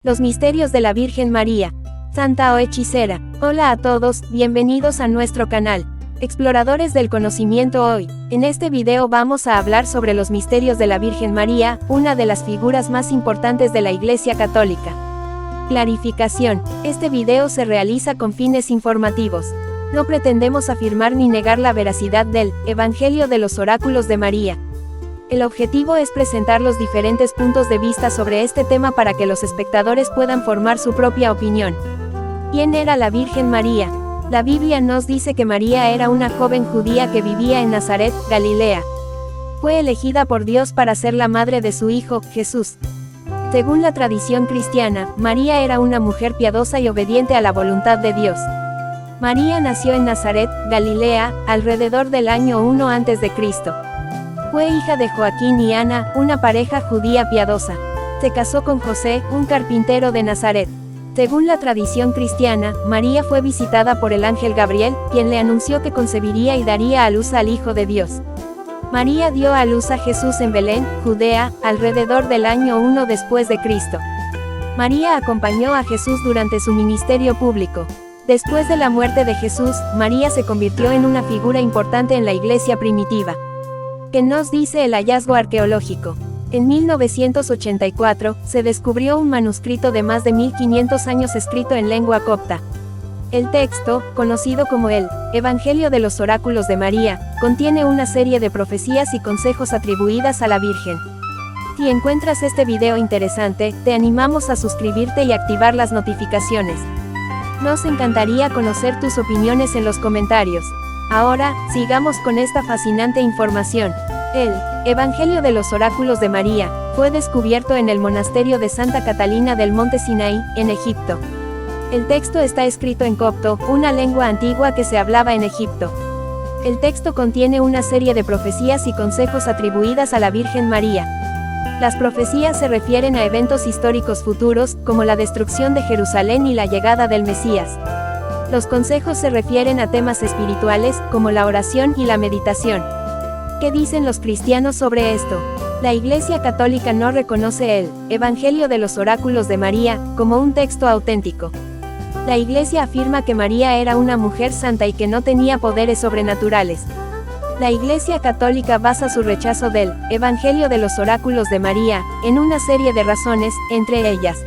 Los misterios de la Virgen María, Santa o Hechicera. Hola a todos, bienvenidos a nuestro canal, Exploradores del Conocimiento. Hoy, en este video vamos a hablar sobre los misterios de la Virgen María, una de las figuras más importantes de la Iglesia Católica. Clarificación: este video se realiza con fines informativos. No pretendemos afirmar ni negar la veracidad del Evangelio de los Oráculos de María. El objetivo es presentar los diferentes puntos de vista sobre este tema para que los espectadores puedan formar su propia opinión. ¿Quién era la Virgen María? La Biblia nos dice que María era una joven judía que vivía en Nazaret, Galilea. Fue elegida por Dios para ser la madre de su Hijo, Jesús. Según la tradición cristiana, María era una mujer piadosa y obediente a la voluntad de Dios. María nació en Nazaret, Galilea, alrededor del año 1 a.C. Fue hija de Joaquín y Ana, una pareja judía piadosa. Se casó con José, un carpintero de Nazaret. Según la tradición cristiana, María fue visitada por el ángel Gabriel, quien le anunció que concebiría y daría a luz al Hijo de Dios. María dio a luz a Jesús en Belén, Judea, alrededor del año 1 después de Cristo. María acompañó a Jesús durante su ministerio público. Después de la muerte de Jesús, María se convirtió en una figura importante en la iglesia primitiva. ¿Qué nos dice el hallazgo arqueológico? En 1984, se descubrió un manuscrito de más de 1500 años escrito en lengua copta. El texto, conocido como el Evangelio de los Oráculos de María, contiene una serie de profecías y consejos atribuidas a la Virgen. Si encuentras este video interesante, te animamos a suscribirte y activar las notificaciones. Nos encantaría conocer tus opiniones en los comentarios. Ahora, sigamos con esta fascinante información. El Evangelio de los Oráculos de María fue descubierto en el monasterio de Santa Catalina del Monte Sinaí, en Egipto. El texto está escrito en copto, una lengua antigua que se hablaba en Egipto. El texto contiene una serie de profecías y consejos atribuidas a la Virgen María. Las profecías se refieren a eventos históricos futuros, como la destrucción de Jerusalén y la llegada del Mesías. Los consejos se refieren a temas espirituales, como la oración y la meditación. ¿Qué dicen los cristianos sobre esto? La Iglesia Católica no reconoce el Evangelio de los Oráculos de María como un texto auténtico. La Iglesia afirma que María era una mujer santa y que no tenía poderes sobrenaturales. La Iglesia Católica basa su rechazo del Evangelio de los Oráculos de María en una serie de razones, entre ellas: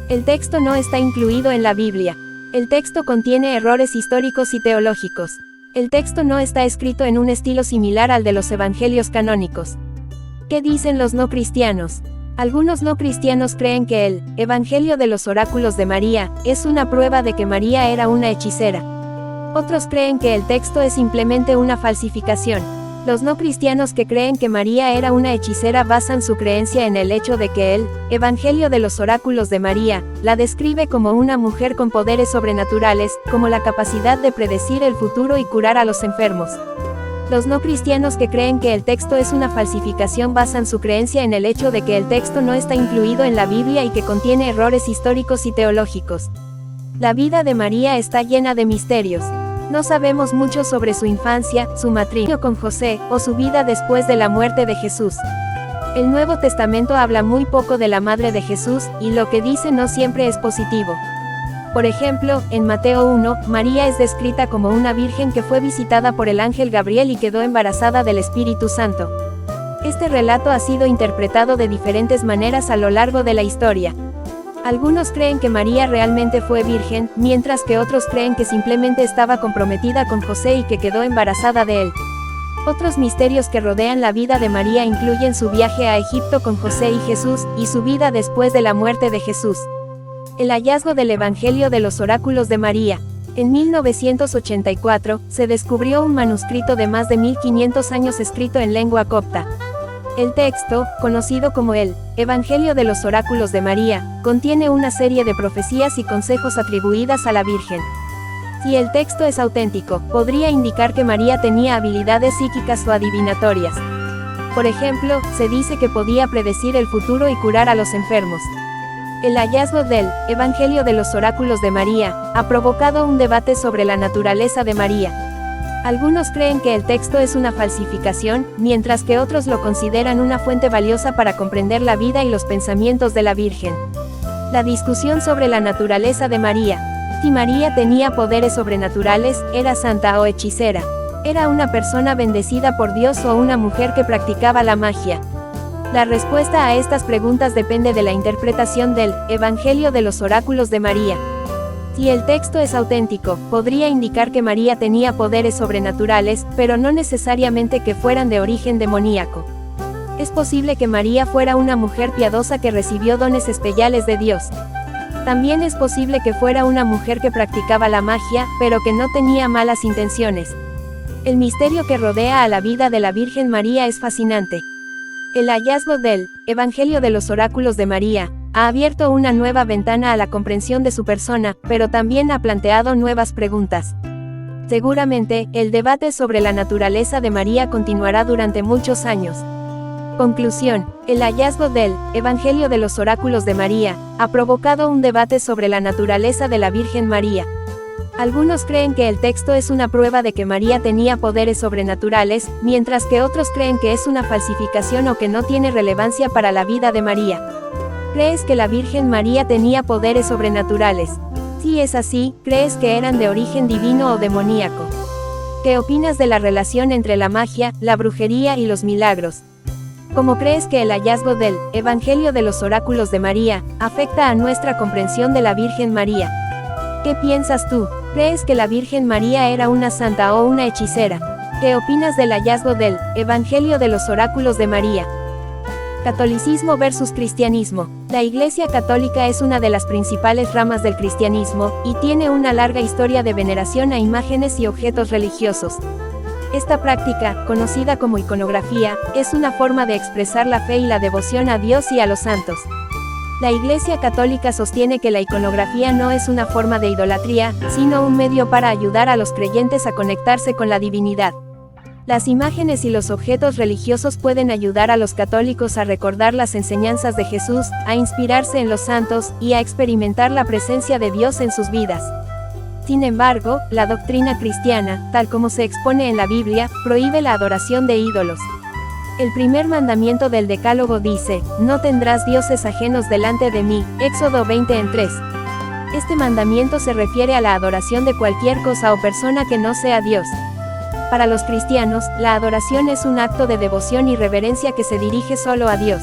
el texto no está incluido en la Biblia. El texto contiene errores históricos y teológicos. El texto no está escrito en un estilo similar al de los evangelios canónicos. ¿Qué dicen los no cristianos? Algunos no cristianos creen que el Evangelio de los Oráculos de María es una prueba de que María era una hechicera. Otros creen que el texto es simplemente una falsificación. Los no cristianos que creen que María era una hechicera basan su creencia en el hecho de que el Evangelio de los Oráculos de María la describe como una mujer con poderes sobrenaturales, como la capacidad de predecir el futuro y curar a los enfermos. Los no cristianos que creen que el texto es una falsificación basan su creencia en el hecho de que el texto no está incluido en la Biblia y que contiene errores históricos y teológicos. La vida de María está llena de misterios. No sabemos mucho sobre su infancia, su matrimonio con José, o su vida después de la muerte de Jesús. El Nuevo Testamento habla muy poco de la madre de Jesús, y lo que dice no siempre es positivo. Por ejemplo, en Mateo 1, María es descrita como una virgen que fue visitada por el ángel Gabriel y quedó embarazada del Espíritu Santo. Este relato ha sido interpretado de diferentes maneras a lo largo de la historia. Algunos creen que María realmente fue virgen, mientras que otros creen que simplemente estaba comprometida con José y que quedó embarazada de él. Otros misterios que rodean la vida de María incluyen su viaje a Egipto con José y Jesús, y su vida después de la muerte de Jesús. El hallazgo del Evangelio de los Oráculos de María. En 1984, se descubrió un manuscrito de más de 1500 años escrito en lengua copta. El texto, conocido como el Evangelio de los Oráculos de María, contiene una serie de profecías y consejos atribuidas a la Virgen. Si el texto es auténtico, podría indicar que María tenía habilidades psíquicas o adivinatorias. Por ejemplo, se dice que podía predecir el futuro y curar a los enfermos. El hallazgo del Evangelio de los Oráculos de María ha provocado un debate sobre la naturaleza de María. Algunos creen que el texto es una falsificación, mientras que otros lo consideran una fuente valiosa para comprender la vida y los pensamientos de la Virgen. La discusión sobre la naturaleza de María. Si María tenía poderes sobrenaturales, era santa o hechicera. ¿Era una persona bendecida por Dios o una mujer que practicaba la magia? La respuesta a estas preguntas depende de la interpretación del Evangelio de los Oráculos de María. Si el texto es auténtico, podría indicar que María tenía poderes sobrenaturales, pero no necesariamente que fueran de origen demoníaco. Es posible que María fuera una mujer piadosa que recibió dones especiales de Dios. También es posible que fuera una mujer que practicaba la magia, pero que no tenía malas intenciones. El misterio que rodea a la vida de la Virgen María es fascinante. El hallazgo del Evangelio de los Oráculos de María ha abierto una nueva ventana a la comprensión de su persona, pero también ha planteado nuevas preguntas. Seguramente, el debate sobre la naturaleza de María continuará durante muchos años. Conclusión: el hallazgo del Evangelio de los Oráculos de María ha provocado un debate sobre la naturaleza de la Virgen María. Algunos creen que el texto es una prueba de que María tenía poderes sobrenaturales, mientras que otros creen que es una falsificación o que no tiene relevancia para la vida de María. ¿Crees que la Virgen María tenía poderes sobrenaturales? Si es así, ¿crees que eran de origen divino o demoníaco? ¿Qué opinas de la relación entre la magia, la brujería y los milagros? ¿Cómo crees que el hallazgo del Evangelio de los Oráculos de María afecta a nuestra comprensión de la Virgen María? ¿Qué piensas tú? ¿Crees que la Virgen María era una santa o una hechicera? ¿Qué opinas del hallazgo del Evangelio de los Oráculos de María? Catolicismo versus cristianismo. La Iglesia Católica es una de las principales ramas del cristianismo, y tiene una larga historia de veneración a imágenes y objetos religiosos. Esta práctica, conocida como iconografía, es una forma de expresar la fe y la devoción a Dios y a los santos. La Iglesia Católica sostiene que la iconografía no es una forma de idolatría, sino un medio para ayudar a los creyentes a conectarse con la divinidad. Las imágenes y los objetos religiosos pueden ayudar a los católicos a recordar las enseñanzas de Jesús, a inspirarse en los santos, y a experimentar la presencia de Dios en sus vidas. Sin embargo, la doctrina cristiana, tal como se expone en la Biblia, prohíbe la adoración de ídolos. El primer mandamiento del Decálogo dice: "No tendrás dioses ajenos delante de mí", Éxodo 20:3. Este mandamiento se refiere a la adoración de cualquier cosa o persona que no sea Dios. Para los cristianos, la adoración es un acto de devoción y reverencia que se dirige solo a Dios.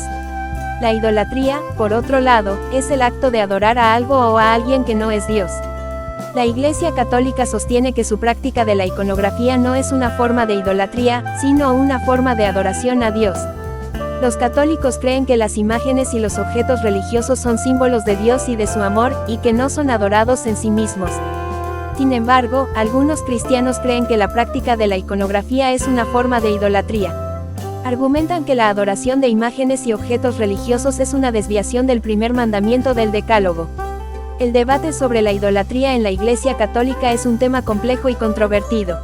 La idolatría, por otro lado, es el acto de adorar a algo o a alguien que no es Dios. La Iglesia Católica sostiene que su práctica de la iconografía no es una forma de idolatría, sino una forma de adoración a Dios. Los católicos creen que las imágenes y los objetos religiosos son símbolos de Dios y de su amor, y que no son adorados en sí mismos. Sin embargo, algunos cristianos creen que la práctica de la iconografía es una forma de idolatría. Argumentan que la adoración de imágenes y objetos religiosos es una desviación del primer mandamiento del Decálogo. El debate sobre la idolatría en la Iglesia Católica es un tema complejo y controvertido.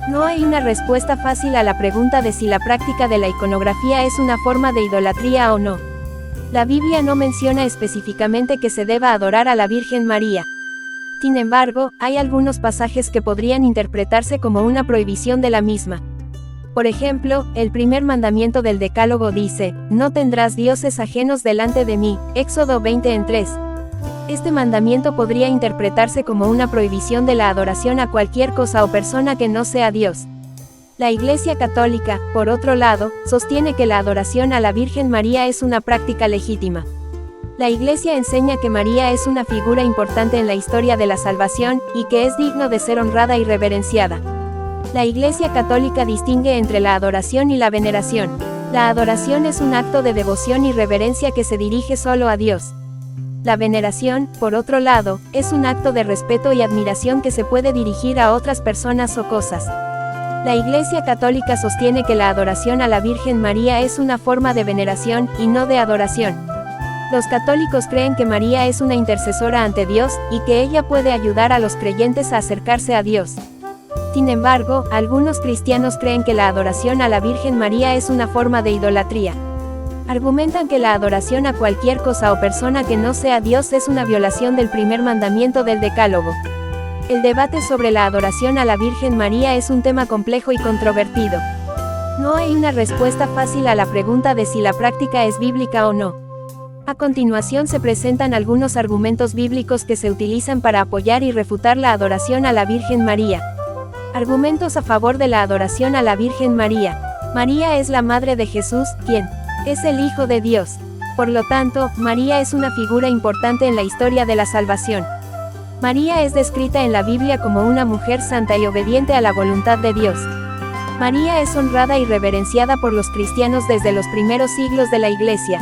No hay una respuesta fácil a la pregunta de si la práctica de la iconografía es una forma de idolatría o no. La Biblia no menciona específicamente que se deba adorar a la Virgen María. Sin embargo, hay algunos pasajes que podrían interpretarse como una prohibición de la misma. Por ejemplo, el primer mandamiento del Decálogo dice: "No tendrás dioses ajenos delante de mí", Éxodo 20:3. Este mandamiento podría interpretarse como una prohibición de la adoración a cualquier cosa o persona que no sea Dios. La Iglesia Católica, por otro lado, sostiene que la adoración a la Virgen María es una práctica legítima. La Iglesia enseña que María es una figura importante en la historia de la salvación, y que es digno de ser honrada y reverenciada. La Iglesia Católica distingue entre la adoración y la veneración. La adoración es un acto de devoción y reverencia que se dirige solo a Dios. La veneración, por otro lado, es un acto de respeto y admiración que se puede dirigir a otras personas o cosas. La Iglesia Católica sostiene que la adoración a la Virgen María es una forma de veneración, y no de adoración. Los católicos creen que María es una intercesora ante Dios, y que ella puede ayudar a los creyentes a acercarse a Dios. Sin embargo, algunos cristianos creen que la adoración a la Virgen María es una forma de idolatría. Argumentan que la adoración a cualquier cosa o persona que no sea Dios es una violación del primer mandamiento del Decálogo. El debate sobre la adoración a la Virgen María es un tema complejo y controvertido. No hay una respuesta fácil a la pregunta de si la práctica es bíblica o no. A continuación se presentan algunos argumentos bíblicos que se utilizan para apoyar y refutar la adoración a la Virgen María. Argumentos a favor de la adoración a la Virgen María. María es la madre de Jesús, quien es el Hijo de Dios. Por lo tanto, María es una figura importante en la historia de la salvación. María es descrita en la Biblia como una mujer santa y obediente a la voluntad de Dios. María es honrada y reverenciada por los cristianos desde los primeros siglos de la Iglesia.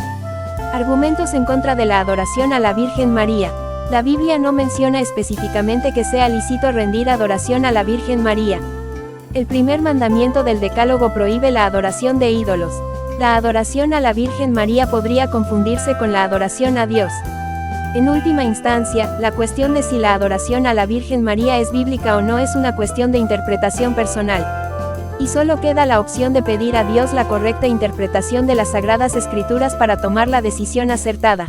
Argumentos en contra de la adoración a la Virgen María. La Biblia no menciona específicamente que sea lícito rendir adoración a la Virgen María. El primer mandamiento del Decálogo prohíbe la adoración de ídolos. La adoración a la Virgen María podría confundirse con la adoración a Dios. En última instancia, la cuestión de si la adoración a la Virgen María es bíblica o no es una cuestión de interpretación personal. Y solo queda la opción de pedir a Dios la correcta interpretación de las Sagradas Escrituras para tomar la decisión acertada.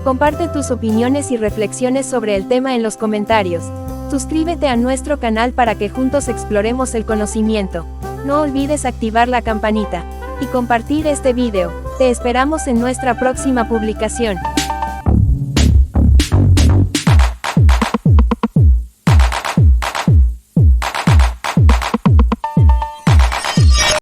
Comparte tus opiniones y reflexiones sobre el tema en los comentarios. Suscríbete a nuestro canal para que juntos exploremos el conocimiento. No olvides activar la campanita y compartir este video. Te esperamos en nuestra próxima publicación.